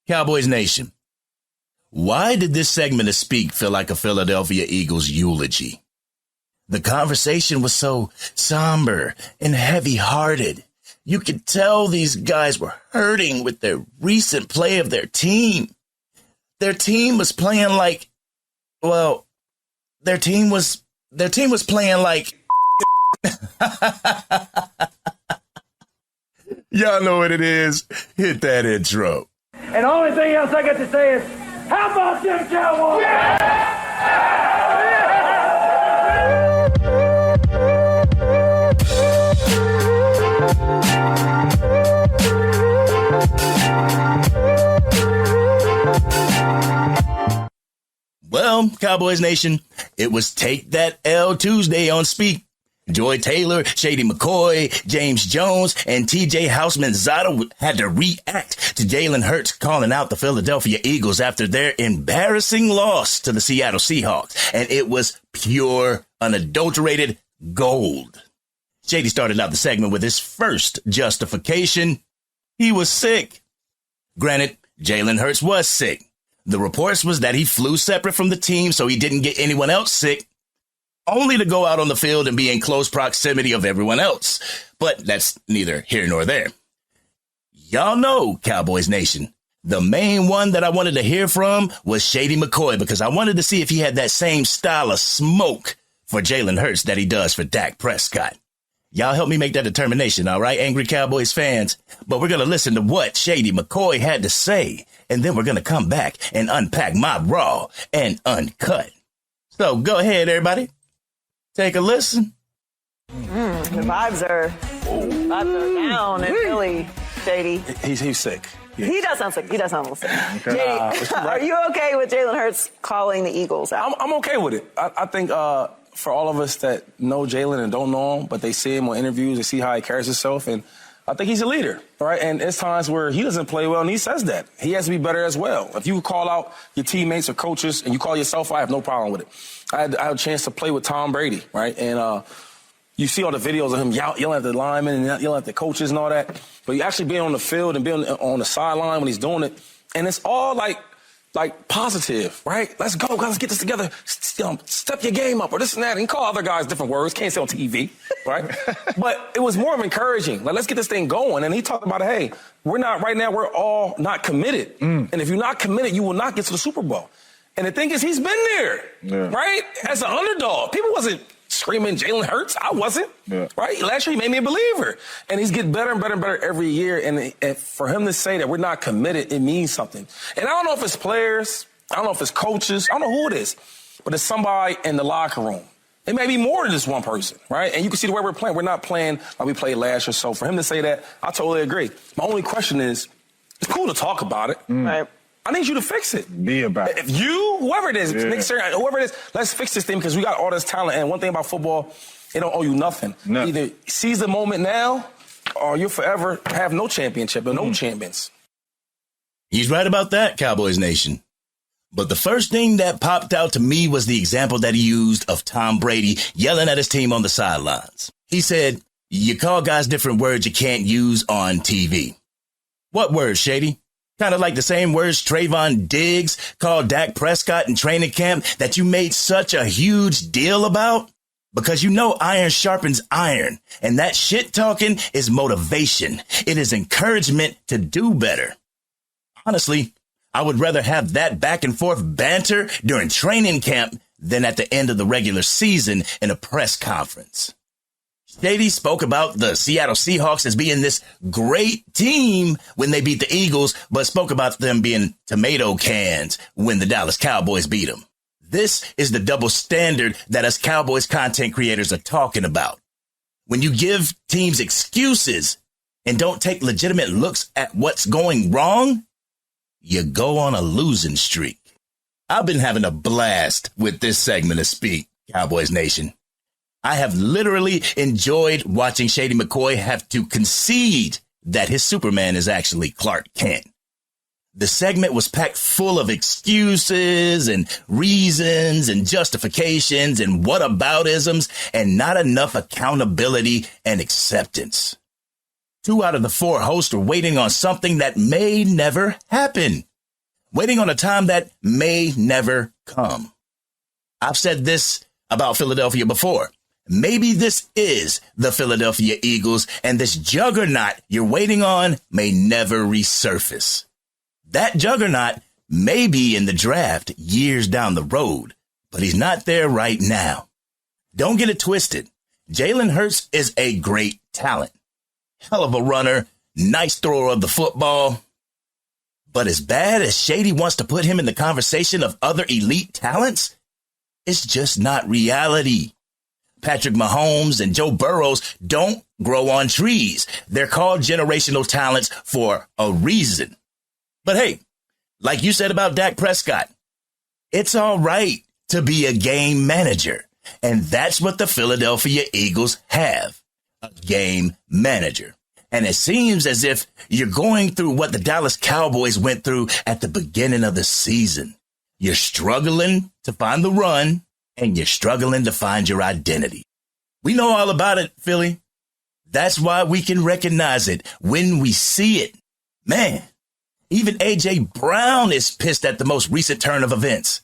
Cowboys Nation, why did this segment of Speak feel like a Philadelphia Eagles eulogy? The conversation was so somber and heavy-hearted. You could tell these guys were hurting with their recent play of their team. Their team was playing like, well, their team was playing like. Y'all know what it is. Hit that intro. And the only thing else I got to say is, how about them Cowboys? Well, Cowboys Nation, it was Take That L Tuesday on Speak. Joy Taylor, Shady McCoy, James Jones, and TJ Houseman-Zada had to react to Jalen Hurts calling out the Philadelphia Eagles after their embarrassing loss to the Seattle Seahawks. And it was pure, unadulterated gold. Shady started out the segment with his first justification. He was sick. Granted, Jalen Hurts was sick. The reports was that he flew separate from the team so he didn't get anyone else sick, only to go out on the field and be in close proximity of everyone else. But that's neither here nor there. Y'all know, Cowboys Nation, the main one that I wanted to hear from was Shady McCoy, because I wanted to see if he had that same style of smoke for Jalen Hurts that he does for Dak Prescott. Y'all help me make that determination, all right, angry Cowboys fans? But we're going to listen to what Shady McCoy had to say, and then we're going to come back and unpack my raw and uncut. So go ahead, everybody. Take a listen. The vibes are down in Philly, Shady. He's sick. Yes. He does sound sick. He does sound a little sick. Okay. Shady, are you okay with Jalen Hurts calling the Eagles out? I'm okay with it. I think for all of us that know Jalen and don't know him, but they see him on interviews, they see how he carries himself, and I think he's a leader, right? And there's times where he doesn't play well, and he says that. He has to be better as well. If you call out your teammates or coaches and you call yourself, I have no problem with it. I had a chance to play with Tom Brady, right? And you see all the videos of him yelling at the linemen and yelling at the coaches and all that. But you actually being on the field and being on the sideline when he's doing it, and it's all like positive, right? Let's go, guys, let's get this together. Step your game up or this and that. And you call other guys different words. Can't say on TV, right? But it was more of encouraging. Like, let's get this thing going. And he talked about, hey, we're all not committed. And if you're not committed, you will not get to the Super Bowl. And the thing is, he's been there, right? As an underdog. People wasn't screaming Jalen Hurts. I wasn't, right? Last year, he made me a believer. And he's getting better and better and better every year. And for him to say that we're not committed, it means something. And I don't know if it's players. I don't know if it's coaches. I don't know who it is. But it's somebody in the locker room. It may be more than just one person, right? And you can see the way we're playing. We're not playing like we played last year. So for him to say that, I totally agree. My only question is, it's cool to talk about it, right? I need you to fix it. Be about it. If you, whoever it is, whoever it is, let's fix this thing because we got all this talent. And one thing about football, it don't owe you nothing. No. Either seize the moment now or you'll forever have no championship or no champions. He's right about that, Cowboys Nation. But the first thing that popped out to me was the example that he used of Tom Brady yelling at his team on the sidelines. He said, you call guys different words you can't use on TV. What words, Shady? Kind of like the same words Trayvon Diggs called Dak Prescott in training camp that you made such a huge deal about? Because you know iron sharpens iron, and that shit talking is motivation. It is encouragement to do better. Honestly, I would rather have that back and forth banter during training camp than at the end of the regular season in a press conference. Shady spoke about the Seattle Seahawks as being this great team when they beat the Eagles, but spoke about them being tomato cans when the Dallas Cowboys beat them. This is the double standard that us Cowboys content creators are talking about. When you give teams excuses and don't take legitimate looks at what's going wrong, you go on a losing streak. I've been having a blast with this segment of Speak, Cowboys Nation. I have literally enjoyed watching Shady McCoy have to concede that his Superman is actually Clark Kent. The segment was packed full of excuses and reasons and justifications and whataboutisms and not enough accountability and acceptance. 2 out of the 4 hosts are waiting on something that may never happen. waiting on a time that may never come. I've said this about Philadelphia before. Maybe this is the Philadelphia Eagles, and this juggernaut you're waiting on may never resurface. That juggernaut may be in the draft years down the road, but he's not there right now. Don't get it twisted. Jalen Hurts is a great talent. Hell of a runner, nice thrower of the football. But as bad as Shady wants to put him in the conversation of other elite talents, it's just not reality. Patrick Mahomes and Joe Burrows don't grow on trees. They're called generational talents for a reason. But hey, like you said about Dak Prescott, it's all right to be a game manager. And that's what the Philadelphia Eagles have, a game manager. And it seems as if you're going through what the Dallas Cowboys went through at the beginning of the season. You're struggling to find the run, and you're struggling to find your identity. We know all about it, Philly. That's why we can recognize it when we see it. Man, even A.J. Brown is pissed at the most recent turn of events.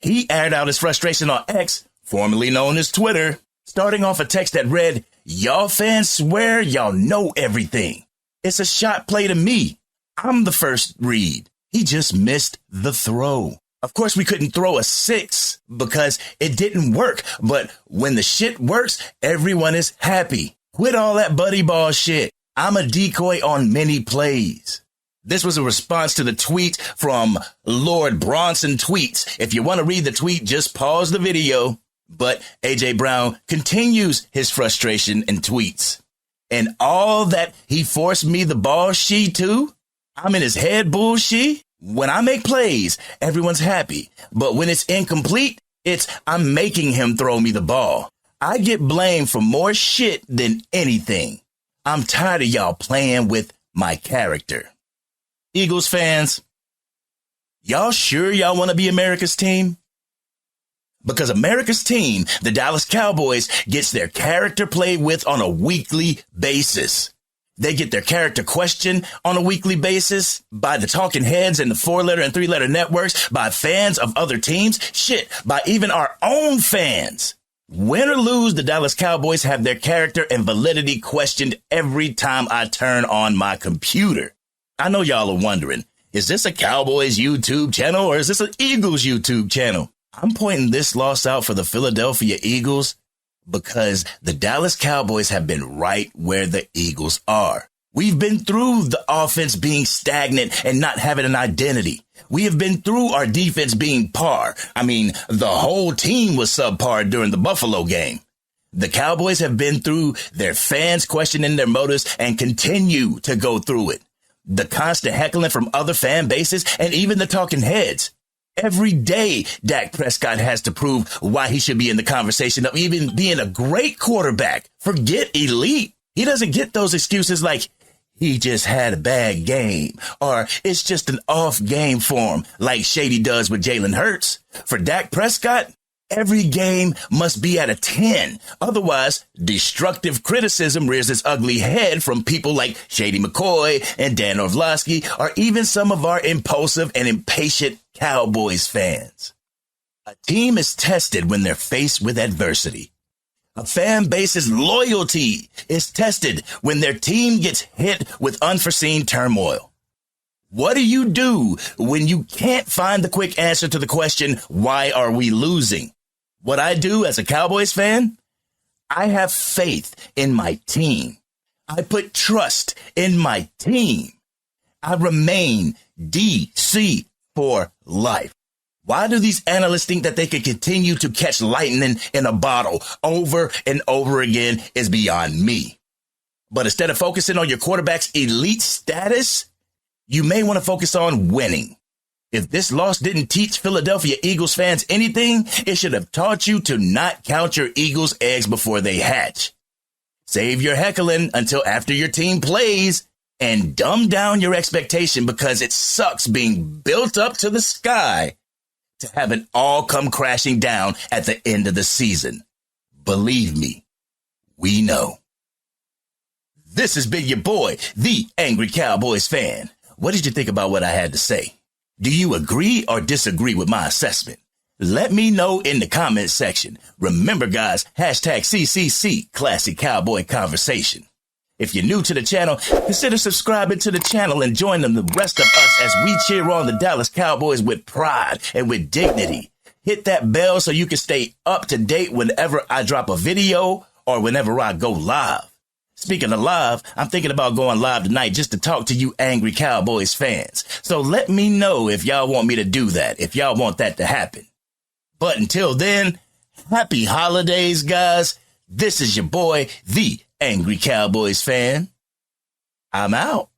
He aired out his frustration on X, formerly known as Twitter, starting off a text that read, "Y'all fans swear y'all know everything. It's a shot play to me. I'm the first read. He just missed the throw. Of course, we couldn't throw a 6 because it didn't work. But when the shit works, everyone is happy. Quit all that buddy ball shit. I'm a decoy on many plays." This was a response to the tweet from Lord Bronson Tweets. If you want to read the tweet, just pause the video. But A.J. Brown continues his frustration and tweets. "And all that he forced me the ball she too? I'm in his head bullshit. When I make plays, everyone's happy. But when it's incomplete, it's I'm making him throw me the ball. I get blamed for more shit than anything. I'm tired of y'all playing with my character." Eagles fans, y'all sure y'all want to be America's team? Because America's team, the Dallas Cowboys, gets their character played with on a weekly basis. They get their character questioned on a weekly basis by the talking heads and the 4-letter and 3-letter networks, by fans of other teams, shit, by even our own fans. Win or lose, the Dallas Cowboys have their character and validity questioned every time I turn on my computer. I know y'all are wondering, is this a Cowboys YouTube channel or is this an Eagles YouTube channel? I'm pointing this loss out for the Philadelphia Eagles because the Dallas Cowboys have been right where the Eagles are. We've been through the offense being stagnant and not having an identity. We have been through our defense being par. I mean, the whole team was subpar during the Buffalo game. The Cowboys have been through their fans questioning their motives and continue to go through it. The constant heckling from other fan bases and even the talking heads. Every day, Dak Prescott has to prove why he should be in the conversation of even being a great quarterback. Forget elite. He doesn't get those excuses like he just had a bad game or it's just an off game for him like Shady does with Jalen Hurts. For Dak Prescott, every game must be at a 10. Otherwise, destructive criticism rears its ugly head from people like Shady McCoy and Dan Orlovsky, or even some of our impulsive and impatient Cowboys fans. A team is tested when they're faced with adversity. A fan base's loyalty is tested when their team gets hit with unforeseen turmoil. What do you do when you can't find the quick answer to the question, why are we losing? What I do as a Cowboys fan, I have faith in my team. I put trust in my team. I remain DC for life. Why do these analysts think that they can continue to catch lightning in a bottle over and over again is beyond me. But instead of focusing on your quarterback's elite status, you may want to focus on winning. If this loss didn't teach Philadelphia Eagles fans anything, it should have taught you to not count your Eagles' eggs before they hatch. Save your heckling until after your team plays and dumb down your expectation because it sucks being built up to the sky to have it all come crashing down at the end of the season. Believe me, we know. This has been your boy, the Angry Cowboys fan. What did you think about what I had to say? Do you agree or disagree with my assessment? Let me know in the comments section. Remember, guys, hashtag CCC, Classic Cowboy Conversation. If you're new to the channel, consider subscribing to the channel and joining the rest of us as we cheer on the Dallas Cowboys with pride and with dignity. Hit that bell so you can stay up to date whenever I drop a video or whenever I go live. Speaking of live, I'm thinking about going live tonight just to talk to you angry Cowboys fans. So let me know if y'all want me to do that, if y'all want that to happen. But until then, happy holidays, guys. This is your boy, the Angry Cowboys fan. I'm out.